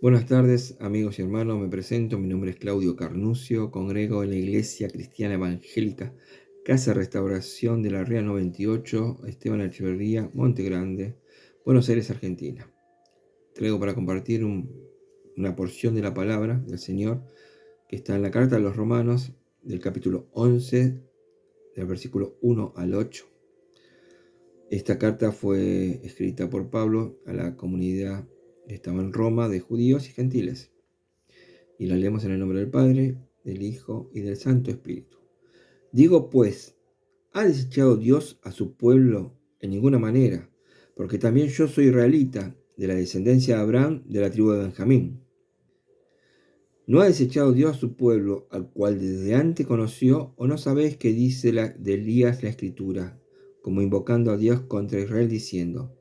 Buenas tardes, amigos y hermanos. Me presento. Mi nombre es Claudio Carnuccio. Congrego en la Iglesia Cristiana Evangélica Casa Restauración de la Ría 98, Esteban Echeverría, Monte Grande, Buenos Aires, Argentina. Traigo para compartir una porción de la palabra del Señor que está en la carta de los Romanos, del capítulo 11, del versículo 1 al 8. Esta carta fue escrita por Pablo a la comunidad que estaba en Roma de judíos y gentiles. Y la leemos en el nombre del Padre, del Hijo y del Santo Espíritu. Digo pues, ¿ha desechado Dios a su pueblo? En ninguna manera, porque también yo soy israelita, de la descendencia de Abraham, de la tribu de Benjamín. ¿No ha desechado Dios a su pueblo, al cual desde antes conoció, o no sabéis que dice de Elías la Escritura, como invocando a Dios contra Israel, diciendo: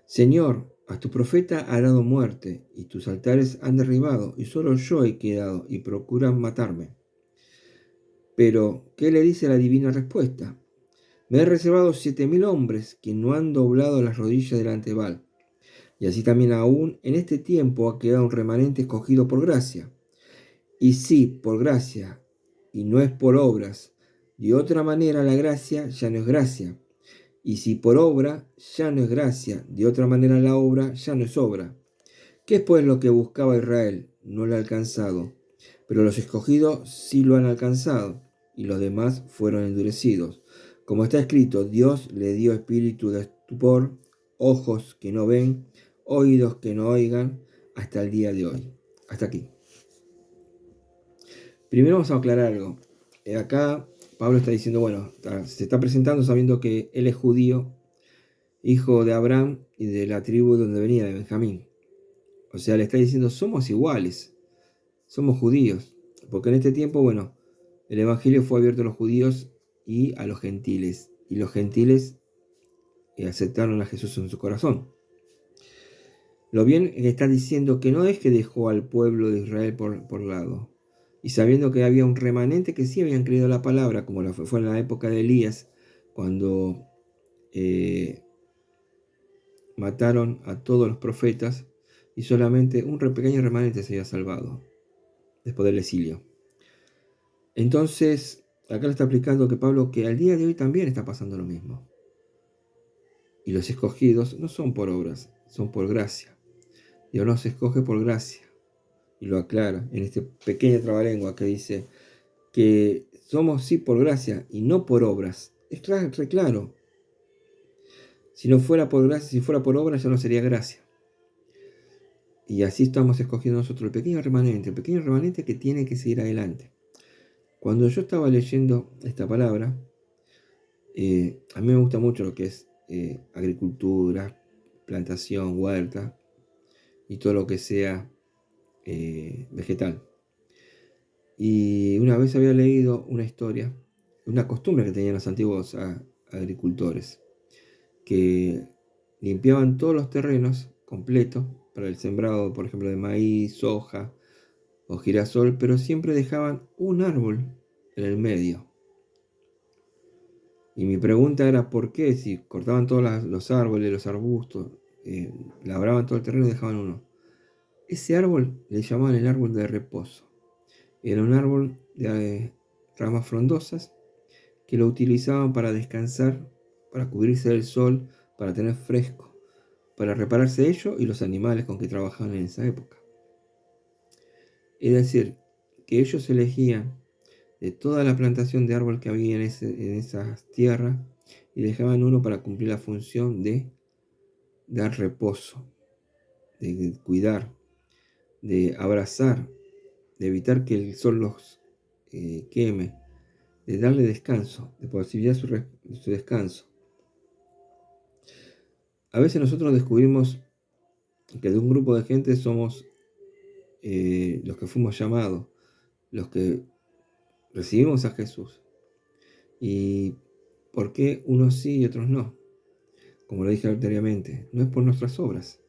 Señor, a tu profeta ha dado muerte, y tus altares han derribado, y solo yo he quedado, y procuran matarme? Pero, ¿qué le dice la divina respuesta? Me he reservado 7.000 hombres que no han doblado las rodillas delante de Baal. Y así también aún en este tiempo ha quedado un remanente escogido por gracia. Y sí, por gracia, y no es por obras. De otra manera la gracia ya no es gracia. Y si por obra, ya no es gracia. De otra manera la obra ya no es obra. ¿Qué es pues lo que buscaba Israel? No lo ha alcanzado. Pero los escogidos sí lo han alcanzado, y los demás fueron endurecidos. Como está escrito, Dios le dio espíritu de estupor, ojos que no ven, oídos que no oigan, hasta el día de hoy. Hasta aquí. Primero vamos a aclarar algo. Acá Pablo está diciendo, se está presentando sabiendo que él es judío, hijo de Abraham y de la tribu donde venía, de Benjamín. O sea, le está diciendo, somos iguales, somos judíos. Porque en este tiempo, el evangelio fue abierto a los judíos y a los gentiles. Y los gentiles aceptaron a Jesús en su corazón. Lo bien que está diciendo que no es que dejó al pueblo de Israel por lado. Y sabiendo que había un remanente que sí habían creído la palabra, como fue en la época de Elías, cuando mataron a todos los profetas y solamente un pequeño remanente se había salvado después del exilio. Entonces, acá le está explicando que Pablo, que al día de hoy también está pasando lo mismo. Y los escogidos no son por obras, son por gracia. Dios nos escoge por gracia. Y lo aclara en este pequeño trabalengua que dice que somos sí por gracia y no por obras. Es claro. Si no fuera por gracia, si fuera por obras, ya no sería gracia. Y así estamos escogiendo nosotros el pequeño remanente que tiene que seguir adelante. Cuando yo estaba leyendo esta palabra, a mí me gusta mucho lo que es agricultura, plantación, huerta y todo lo que sea vegetal. Y una vez había leído una historia, una costumbre que tenían los antiguos agricultores, que limpiaban todos los terrenos completos para el sembrado, por ejemplo, de maíz, soja o girasol, pero siempre dejaban un árbol en el medio. Y mi pregunta era, ¿por qué? Si cortaban todos los árboles, los arbustos, labraban todo el terreno y dejaban uno. Ese árbol le llamaban el árbol de reposo. Era un árbol de ramas frondosas que lo utilizaban para descansar, para cubrirse del sol, para tener fresco, para repararse ellos y los animales con que trabajaban en esa época. Es decir, que ellos elegían de toda la plantación de árbol que había en esas tierras y dejaban uno para cumplir la función de dar reposo, de cuidar, de abrazar, de evitar que el sol los queme, de darle descanso, de posibilitar su descanso. A veces nosotros descubrimos que de un grupo de gente somos los que fuimos llamados, los que recibimos a Jesús. ¿Y por qué unos sí y otros no? Como lo dije anteriormente, no es por nuestras obras,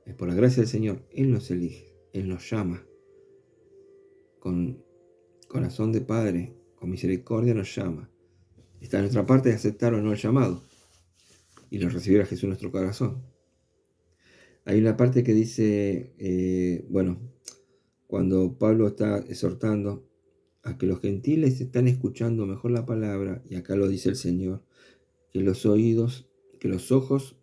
es por la gracia del Señor. Él nos elige, Él nos llama. Con corazón de Padre, con misericordia nos llama. Está en nuestra parte de aceptar o no el llamado y lo recibir a Jesús en nuestro corazón. Hay una parte que dice, cuando Pablo está exhortando a que los gentiles están escuchando mejor la palabra, y acá lo dice el Señor, que los oídos, que los ojos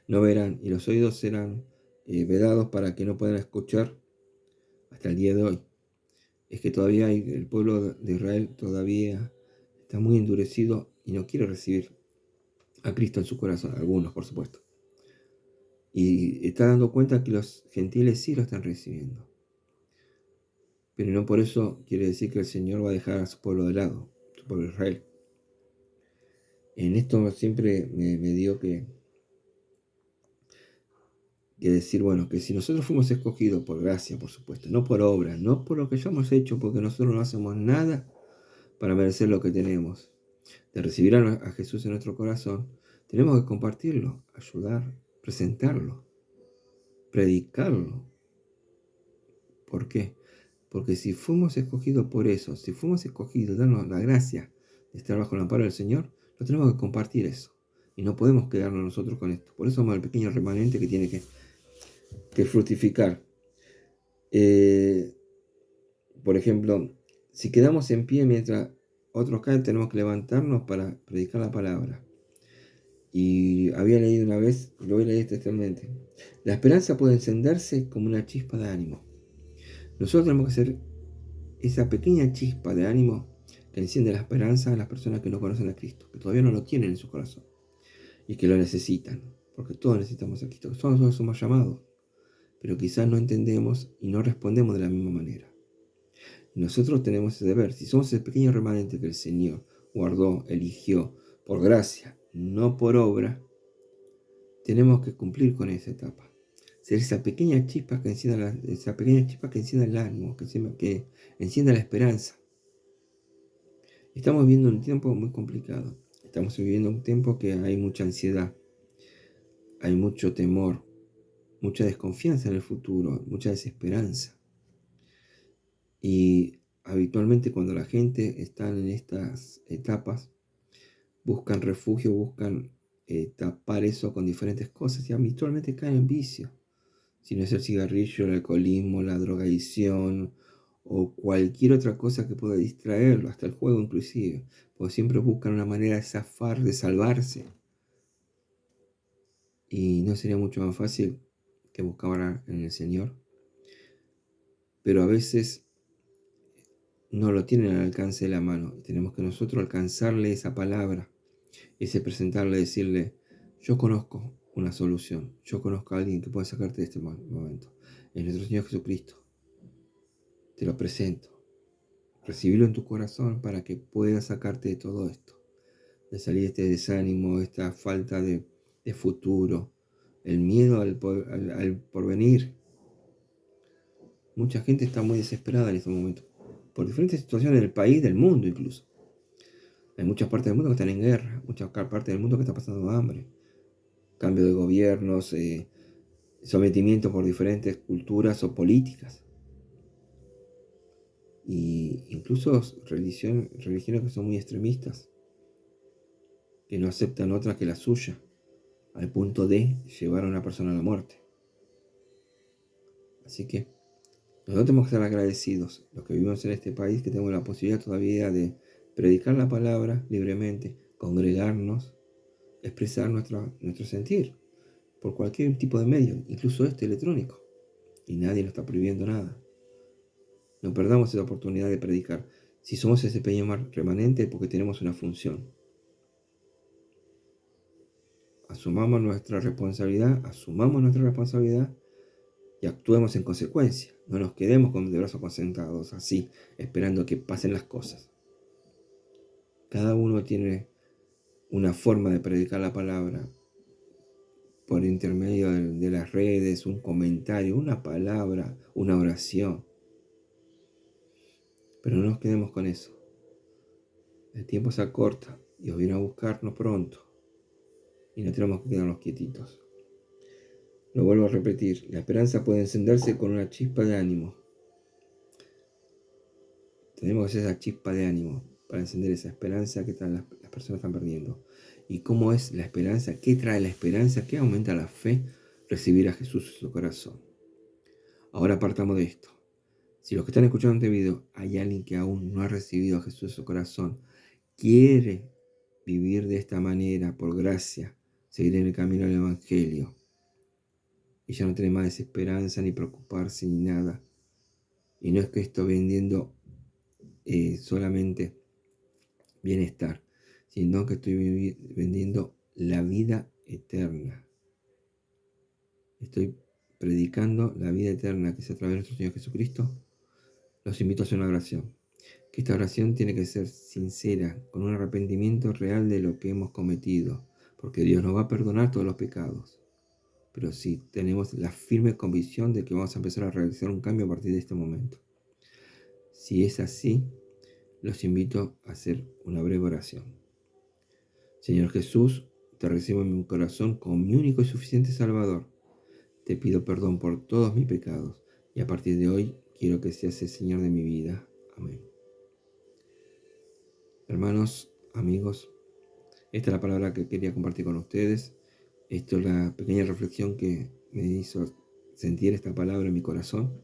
no verán, y los oídos serán vedados para que no puedan escuchar hasta el día de hoy. Es que todavía el pueblo de Israel todavía está muy endurecido y no quiere recibir a Cristo en su corazón, algunos por supuesto. Y está dando cuenta que los gentiles sí lo están recibiendo. Pero no por eso quiere decir que el Señor va a dejar a su pueblo de lado, su pueblo de Israel. En esto siempre me dio que decir, bueno, que si nosotros fuimos escogidos por gracia, por supuesto, no por obra, no por lo que hayamos hecho, porque nosotros no hacemos nada para merecer lo que tenemos, de recibir a Jesús en nuestro corazón, tenemos que compartirlo, ayudar, presentarlo, predicarlo. ¿Por qué? Porque si fuimos escogidos por eso, si fuimos escogidos, darnos la gracia de estar bajo el amparo del Señor, no tenemos que compartir eso. Y no podemos quedarnos nosotros con esto. Por eso somos el pequeño remanente que tiene que fructificar. Por ejemplo, si quedamos en pie mientras otros caen, tenemos que levantarnos para predicar la palabra. Y había leído una vez, lo voy a leer textualmente, la esperanza puede encenderse como una chispa de ánimo. Nosotros tenemos que ser esa pequeña chispa de ánimo que enciende la esperanza en las personas que no conocen a Cristo, que todavía no lo tienen en su corazón y que lo necesitan, porque todos necesitamos a Cristo, todos somos llamados, pero quizás no entendemos y no respondemos de la misma manera. Y nosotros tenemos ese deber, si somos el pequeño remanente que el Señor guardó, eligió por gracia, no por obra, tenemos que cumplir con esa etapa. Ser esa pequeña chispa que encienda el ánimo, que encienda la esperanza. Estamos viviendo un tiempo muy complicado. Estamos viviendo un tiempo que hay mucha ansiedad, hay mucho temor, mucha desconfianza en el futuro, mucha desesperanza. Y habitualmente cuando la gente está en estas etapas, buscan refugio, buscan tapar eso con diferentes cosas y habitualmente caen en vicio. Si no es el cigarrillo, el alcoholismo, la drogadicción o cualquier otra cosa que pueda distraerlo, hasta el juego inclusive, porque siempre buscan una manera de zafar, de salvarse. Y no sería mucho más fácil que buscar en el Señor. Pero a veces no lo tienen al alcance de la mano. Tenemos que nosotros alcanzarle esa palabra, ese presentarle, decirle, yo conozco una solución, yo conozco a alguien que pueda sacarte de este momento. Es nuestro Señor Jesucristo. Te lo presento. Recibirlo en tu corazón para que pueda sacarte de todo esto, de salir de este desánimo, esta falta de futuro, el miedo al porvenir. Mucha gente está muy desesperada en este momento, por diferentes situaciones del país, del mundo incluso. Hay muchas partes del mundo que están en guerra, muchas partes del mundo que están pasando hambre, cambio de gobiernos, sometimiento por diferentes culturas o políticas. Y incluso religiones que son muy extremistas, que no aceptan otra que la suya, al punto de llevar a una persona a la muerte. Así que nosotros tenemos que estar agradecidos, los que vivimos en este país, que tenemos la posibilidad todavía de predicar la palabra libremente, congregarnos, expresar nuestro sentir por cualquier tipo de medio, incluso electrónico. Y nadie nos está prohibiendo nada. No perdamos esa oportunidad de predicar. Si somos ese pequeño remanente, porque tenemos una función. Asumamos nuestra responsabilidad y actuemos en consecuencia. No nos quedemos con de brazos concentrados así, esperando que pasen las cosas. Cada uno tiene una forma de predicar la palabra por intermedio de las redes, un comentario, una palabra, una oración. Pero no nos quedemos con eso. El tiempo se acorta. Dios viene a buscarnos pronto. Y no tenemos que quedarnos quietitos. Lo vuelvo a repetir. La esperanza puede encenderse con una chispa de ánimo. Tenemos que hacer esa chispa de ánimo para encender esa esperanza que las personas están perdiendo. ¿Y cómo es la esperanza? ¿Qué trae la esperanza? ¿Qué aumenta la fe? recibir a Jesús en su corazón. Ahora partamos de esto. Si los que están escuchando este video hay alguien que aún no ha recibido a Jesús en su corazón, quiere vivir de esta manera por gracia, seguir en el camino del Evangelio, y ya no tener más desesperanza, ni preocuparse, ni nada. Y no es que estoy vendiendo solamente bienestar, sino que estoy vendiendo la vida eterna. Estoy predicando la vida eterna que es a través de nuestro Señor Jesucristo. Los invito a hacer una oración. Que esta oración tiene que ser sincera, con un arrepentimiento real de lo que hemos cometido, porque Dios nos va a perdonar todos los pecados. Pero sí, tenemos la firme convicción de que vamos a empezar a realizar un cambio a partir de este momento. Si es así, los invito a hacer una breve oración. Señor Jesús, te recibo en mi corazón como mi único y suficiente Salvador. Te pido perdón por todos mis pecados y a partir de hoy quiero que seas el Señor de mi vida. Amén. Hermanos, amigos, esta es la palabra que quería compartir con ustedes. Esto es la pequeña reflexión que me hizo sentir esta palabra en mi corazón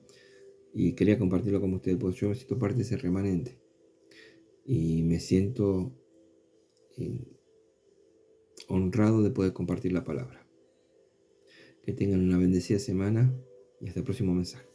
y quería compartirlo con ustedes, porque yo me siento parte de ese remanente y me siento honrado de poder compartir la palabra. Que tengan una bendecida semana y hasta el próximo mensaje.